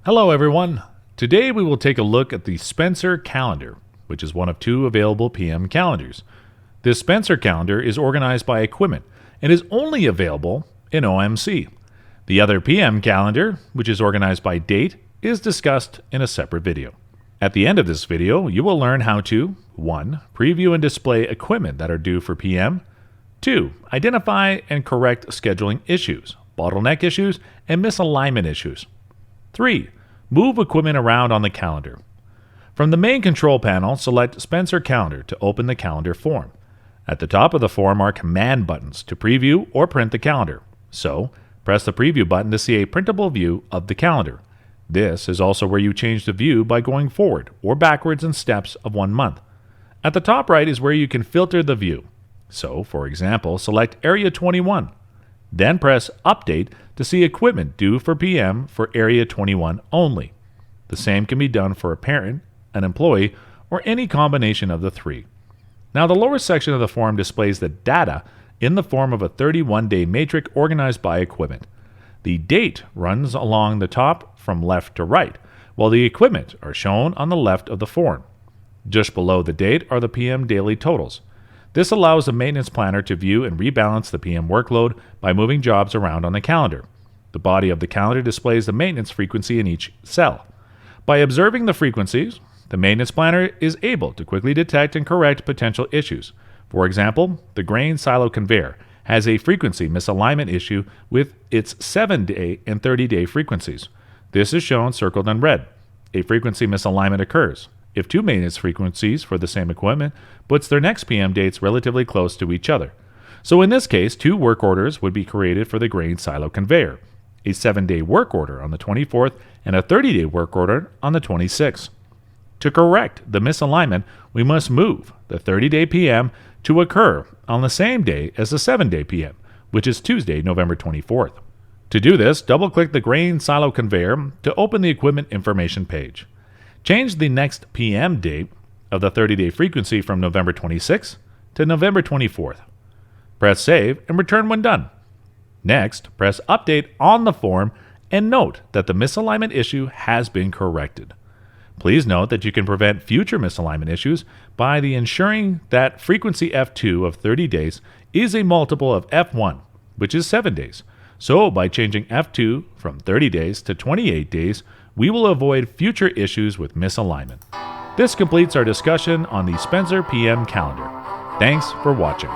Hello everyone. Today we will take a look at the Spencer Calendar, which is one of two available PM calendars. This Spencer Calendar is organized by equipment and is only available in OMC. The other PM Calendar, which is organized by date, is discussed in a separate video. At the end of this video, you will learn how to 1. Preview and display equipment that are due for PM. 2. Identify and correct scheduling issues, bottleneck issues, and misalignment issues. 3. Move equipment around on the calendar. From the main control panel, select Spencer Calendar to open the calendar form. At the top of the form are command buttons to preview or print the calendar. So, press the preview button to see a printable view of the calendar. This is also where you change the view by going forward or backwards in steps of 1 month. At the top right is where you can filter the view. So, for example, select Area 21. Then press Update to see equipment due for PM for Area 21 only. The same can be done for a parent, an employee, or any combination of the three. Now, the lower section of the form displays the data in the form of a 31-day matrix organized by equipment. The date runs along the top from left to right, while the equipment are shown on the left of the form. Just below the date are the PM daily totals. This allows the maintenance planner to view and rebalance the PM workload by moving jobs around on the calendar. The body of the calendar displays the maintenance frequency in each cell. By observing the frequencies, the maintenance planner is able to quickly detect and correct potential issues. For example, the grain silo conveyor has a frequency misalignment issue with its 7-day and 30-day frequencies. This is shown circled in red. A frequency misalignment occurs if two maintenance frequencies for the same equipment puts their next PM dates relatively close to each other. So in this case, 2 work orders would be created for the grain silo conveyor, a 7-day work order on the 24th and a 30-day work order on the 26th. To correct the misalignment, we must move the 30-day PM to occur on the same day as the 7-day PM, which is Tuesday, November 24th. To do this, double-click the grain silo conveyor to open the equipment information page. Change the next PM date of the 30-day frequency from November 26th to November 24th. Press Save and return when done. Next, press Update on the form and note that the misalignment issue has been corrected. Please note that you can prevent future misalignment issues by ensuring that frequency F2 of 30 days is a multiple of F1, which is 7 days. So by changing F2 from 30 days to 28 days, we will avoid future issues with misalignment. This completes our discussion on the Spencer PM Calendar. Thanks for watching.